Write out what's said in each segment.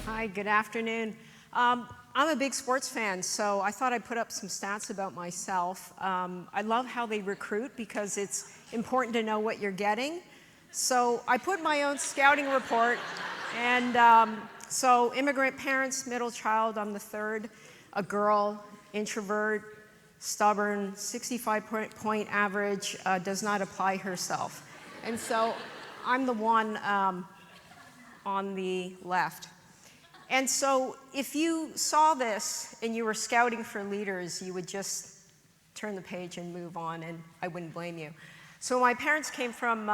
Hi, good afternoon. I'm a big sports fan, so I thought I'd put up some stats about myself. I love how they recruit because it's important to know what you're getting. So I put my own scouting report, and so immigrant parents, middle child, I'm the third, a girl, introvert, stubborn, 65-point average, does not apply herself. And so I'm the one on the left. And so if you saw this and you were scouting for leaders, you would just turn the page and move on, and I wouldn't blame you. So my parents came from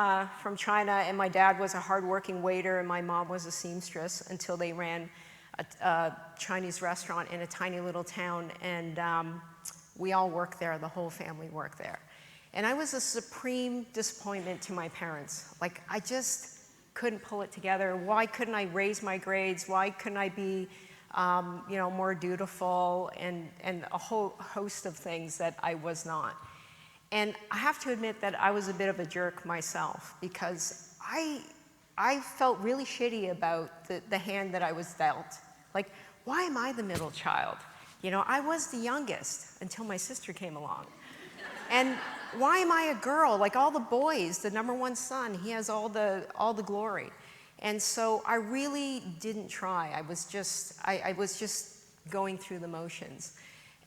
China, and my dad was a hardworking waiter, and my mom was a seamstress until they ran a Chinese restaurant in a tiny little town, and we all worked there, the whole family worked there. And I was a supreme disappointment to my parents. Like, I just couldn't pull it together. Why couldn't I raise my grades? Why couldn't I be, more dutiful, and a whole host of things that I was not. And I have to admit that I was a bit of a jerk myself, because I felt really shitty about the hand that I was dealt. Like, why am I the middle child? You know, I was the youngest until my sister came along. And why am I a girl? Like all the boys, the number one son, he has all the glory. And so I really didn't try. I was just going through the motions.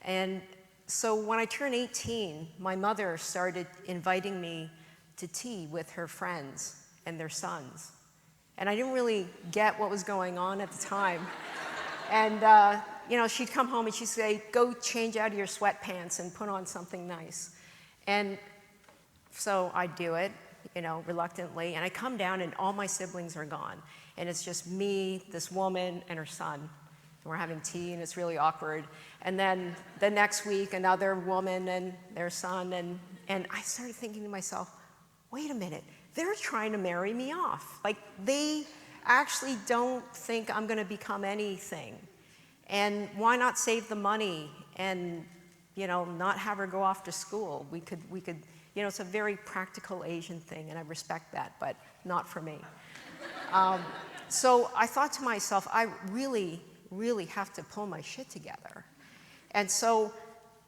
And so when I turned 18, my mother started inviting me to tea with her friends and their sons. And I didn't really get what was going on at the time. And she'd come home and she'd say, "Go change out of your sweatpants and put on something nice." And so I do it, reluctantly, and I come down and all my siblings are gone. And it's just me, this woman, and her son. And we're having tea, and it's really awkward. And then the next week, another woman and their son, and I started thinking to myself, wait a minute, they're trying to marry me off. Like, they actually don't think I'm gonna become anything. And why not save the money and not have her go off to school? We could, it's a very practical Asian thing, and I respect that, but not for me. So I thought to myself, I really, really have to pull my shit together. And so,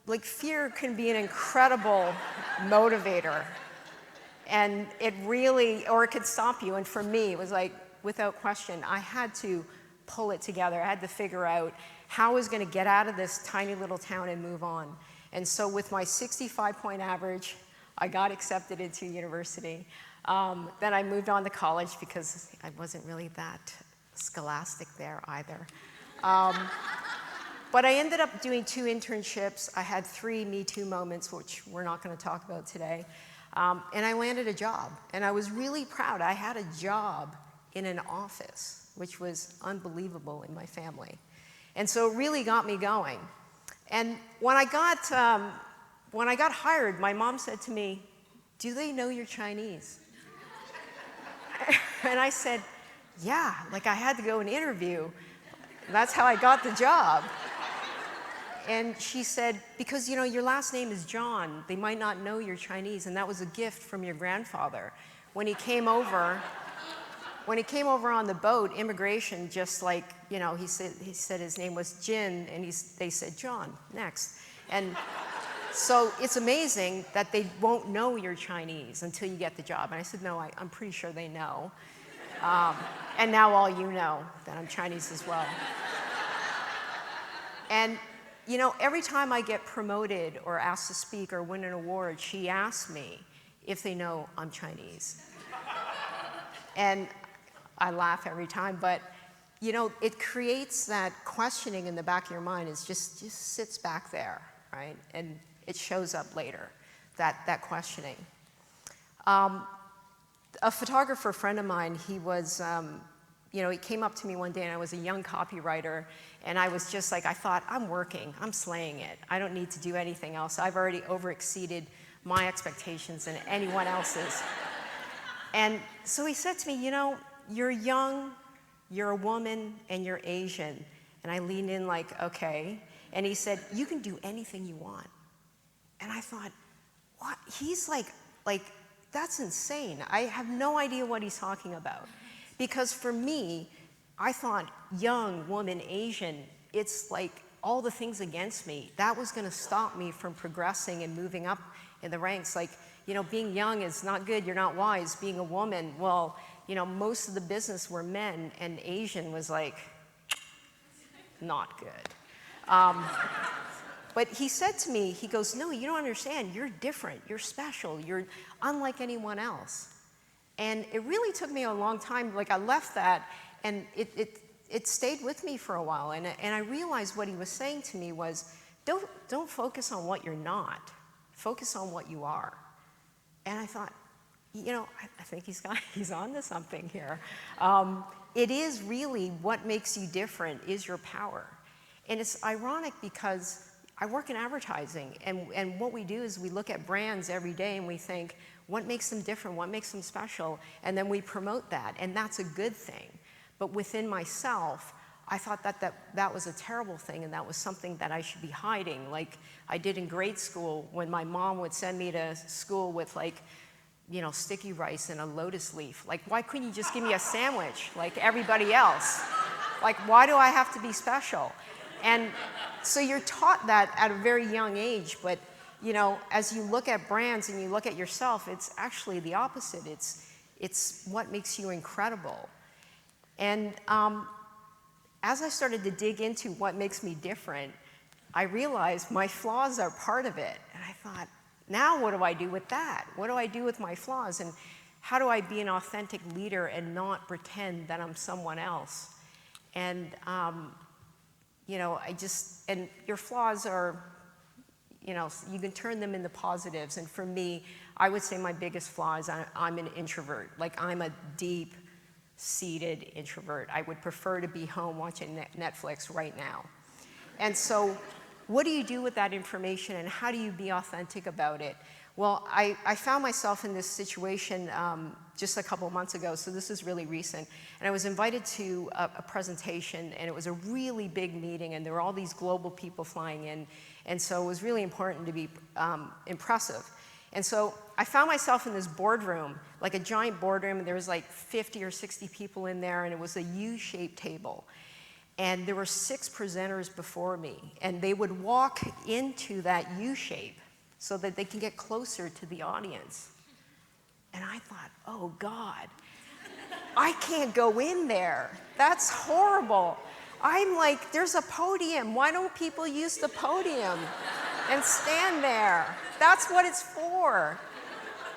like, fear can be an incredible motivator, and it could stop you. And for me, it was like, without question, I had to pull it together. I had to figure out how I was going to get out of this tiny little town and move on. And so with my 65-point average, I got accepted into university. Then I moved on to college because I wasn't really that scholastic there either. But I ended up doing 2 internships. I had 3 Me Too moments, which we're not going to talk about today. And I landed a job. And I was really proud. I had a job in an office, which was unbelievable in my family. And so it really got me going. And when I got hired, my mom said to me, "Do they know you're Chinese?" And I said, "Yeah, like I had to go and interview. That's how I got the job." And she said, "Because your last name is John, they might not know you're Chinese, and that was a gift from your grandfather. When he came over on the boat, immigration, just like, he said his name was Jin, and they said, John, next." And so it's amazing that they won't know you're Chinese until you get the job. And I said, "No, I'm pretty sure they know." And now all you know that I'm Chinese as well. And, every time I get promoted or asked to speak or win an award, she asks me if they know I'm Chinese. And I laugh every time, but it creates that questioning in the back of your mind. It just sits back there, right? And it shows up later, that questioning. A photographer friend of mine, he was, he came up to me one day, and I was a young copywriter, and I was just like, I thought, I'm working, I'm slaying it. I don't need to do anything else. I've already overexceeded my expectations and anyone else's. And so he said to me, "You're young, you're a woman, and you're Asian." And I leaned in like, okay. And he said, "You can do anything you want." And I thought, what? He's like, that's insane. I have no idea what he's talking about. Because for me, I thought, young woman, Asian, it's like all the things against me. That was gonna stop me from progressing and moving up in the ranks. Like, you know, being young is not good, you're not wise. Being a woman, well, you know, most of the business were men, and Asian was like, not good. But he said to me, he goes, no, you don't understand, you're different, you're special, you're unlike anyone else. And it really took me a long time, like I left that, and it stayed with me for a while, and I realized what he was saying to me was, don't focus on what you're not, focus on what you are. And I thought, you know, I think he's on to something here. It is really what makes you different is your power. And it's ironic because I work in advertising, and what we do is we look at brands every day and we think, what makes them different, what makes them special, and then we promote that, and that's a good thing. But within myself, I thought that was a terrible thing, and that was something that I should be hiding, like I did in grade school when my mom would send me to school with, like, you know, sticky rice and a lotus leaf. Like, why couldn't you just give me a sandwich like everybody else? Like, why do I have to be special? And so you're taught that at a very young age, but, you know, as you look at brands and you look at yourself, it's actually the opposite. It's what makes you incredible. And as I started to dig into what makes me different, I realized my flaws are part of it. And I thought, now what do I do with that? What do I do with my flaws? And how do I be an authentic leader and not pretend that I'm someone else? And, you know, and your flaws are, you know, you can turn them into positives. And for me, I would say my biggest flaw is I'm an introvert. Like, I'm a deep-seated introvert. I would prefer to be home watching Netflix right now. And so what do you do with that information, and how do you be authentic about it? Well, I found myself in this situation just a couple months ago, so this is really recent, and I was invited to a presentation, and it was a really big meeting, and there were all these global people flying in, and so it was really important to be impressive. And so I found myself in this boardroom, like a giant boardroom, and there was like 50 or 60 people in there, and it was a U-shaped table. And there were 6 presenters before me, and they would walk into that U-shape so that they can get closer to the audience. And I thought, oh God, I can't go in there. That's horrible. I'm like, there's a podium. Why don't people use the podium and stand there? That's what it's for.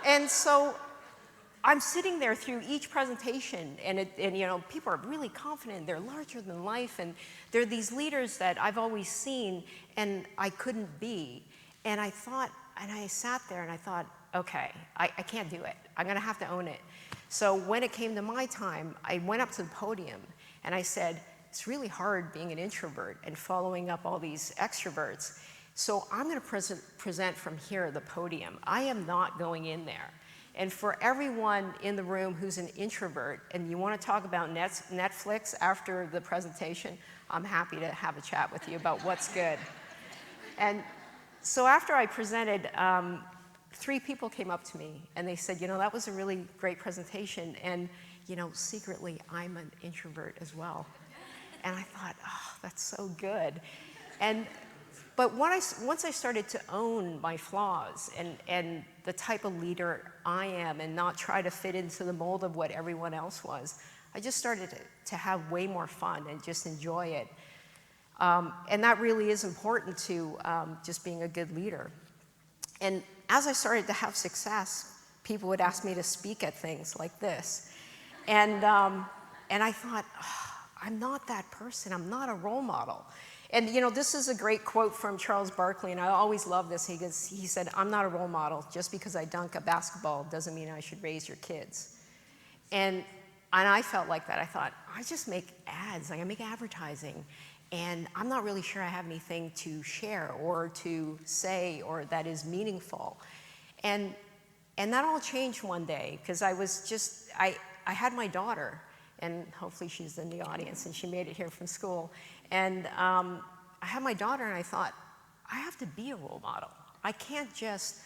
And so I'm sitting there through each presentation, and you know, people are really confident, they're larger than life, and they're these leaders that I've always seen, and I couldn't be. And I thought, and I sat there and I thought, okay, I can't do it. I'm gonna have to own it. So when it came to my time, I went up to the podium and I said, it's really hard being an introvert and following up all these extroverts. So I'm gonna present from here, the podium. I am not going in there. And for everyone in the room who's an introvert and you want to talk about Netflix after the presentation, I'm happy to have a chat with you about what's good. And so after I presented, 3 people came up to me and they said, you know, that was a really great presentation, and, you know, secretly I'm an introvert as well. And I thought, oh, that's so good. But once I started to own my flaws and the type of leader I am and not try to fit into the mold of what everyone else was, I just started to have way more fun and just enjoy it. And that really is important to just being a good leader. And as I started to have success, people would ask me to speak at things like this. And I thought, oh, I'm not that person. I'm not a role model. And, you know, this is a great quote from Charles Barkley, and I always love this. He said, I'm not a role model. Just because I dunk a basketball doesn't mean I should raise your kids. And I felt like that. I thought, I just make ads, like I make advertising, and I'm not really sure I have anything to share or to say or that is meaningful. And that all changed one day, because I had my daughter, and hopefully she's in the audience, and she made it here from school. And I had my daughter, and I thought, I have to be a role model. I can't just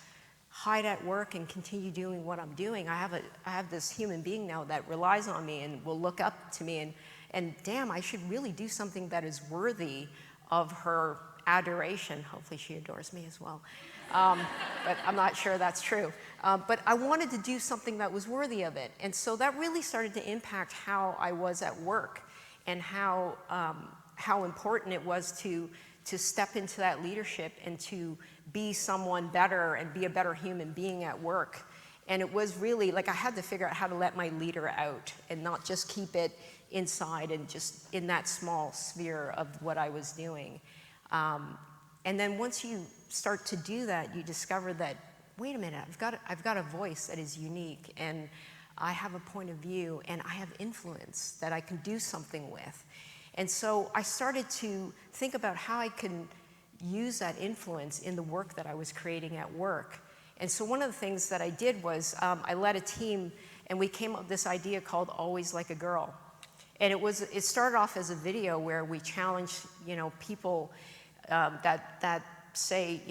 hide at work and continue doing what I'm doing. I have this human being now that relies on me and will look up to me, And damn, I should really do something that is worthy of her adoration. Hopefully she adores me as well. But I'm not sure that's true. But I wanted to do something that was worthy of it. And so that really started to impact how I was at work and how important it was to step into that leadership and to be someone better and be a better human being at work. And it was really like I had to figure out how to let my leader out and not just keep it inside and just in that small sphere of what I was doing. And then once you start to do that, you discover that, wait a minute, I've got a voice that is unique, and I have a point of view, and I have influence that I can do something with. And so I started to think about how I can use that influence in the work that I was creating at work. And so one of the things that I did was I led a team, and we came up with this idea called Always Like a Girl. And it started off as a video where we challenged, people that say,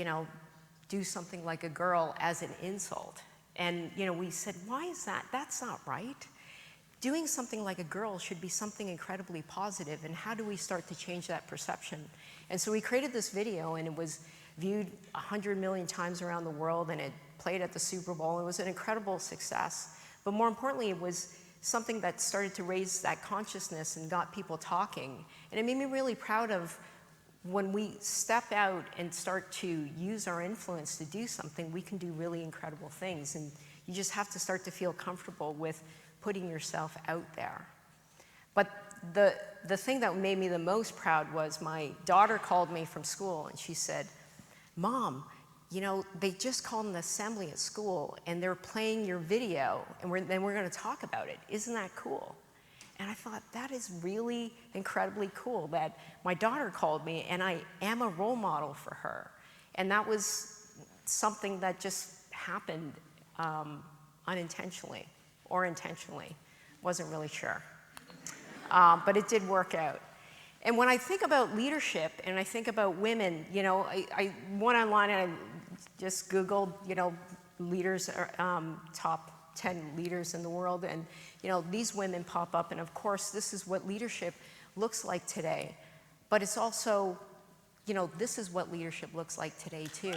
do something like a girl as an insult. And, we said, why is that? That's not right. Doing something like a girl should be something incredibly positive, and how do we start to change that perception? And so we created this video, and it was viewed 100 million times around the world, and it played at the Super Bowl. It was an incredible success. But more importantly, it was something that started to raise that consciousness and got people talking. And it made me really proud of when we step out and start to use our influence to do something, we can do really incredible things. And you just have to start to feel comfortable with putting yourself out there. But the thing that made me the most proud was my daughter called me from school, and she said, Mom, they just called an assembly at school, and they're playing your video, and then we're going to talk about it. Isn't that cool? And I thought, that is really incredibly cool that my daughter called me, and I am a role model for her. And that was something that just happened unintentionally or intentionally. Wasn't really sure. But it did work out. And when I think about leadership and I think about women, I went online and I just Googled, leaders, top 10 leaders in the world, and these women pop up, and of course this is what leadership looks like today. But it's also, this is what leadership looks like today too.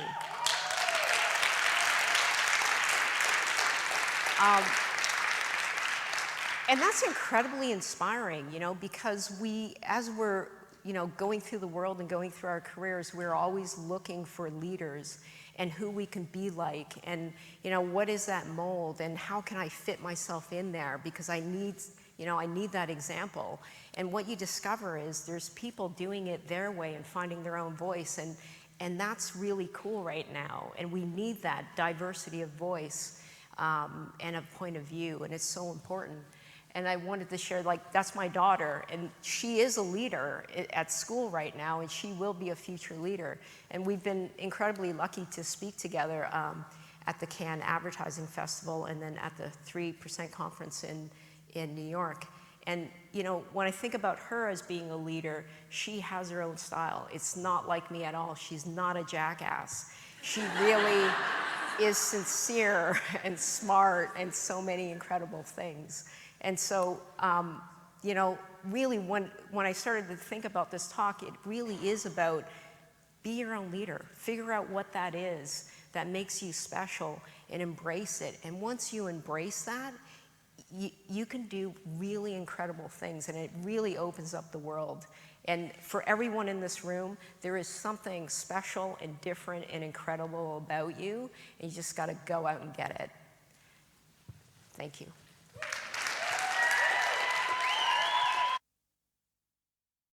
And that's incredibly inspiring, because as we're, going through the world and going through our careers, we're always looking for leaders and who we can be like, and, what is that mold, and how can I fit myself in there, because I need that example. And what you discover is there's people doing it their way and finding their own voice, and that's really cool right now. And we need that diversity of voice and of point of view, and it's so important. And I wanted to share, that's my daughter, and she is a leader at school right now, and she will be a future leader. And we've been incredibly lucky to speak together at the Cannes Advertising Festival and then at the 3% conference in New York. And, when I think about her as being a leader, she has her own style. It's not like me at all. She's not a jackass. She really is sincere and smart and so many incredible things. And so, really when I started to think about this talk, it really is about be your own leader. Figure out what that is that makes you special and embrace it. And once you embrace that, you can do really incredible things, and it really opens up the world. And for everyone in this room, there is something special and different and incredible about you, and you just got to go out and get it. Thank you.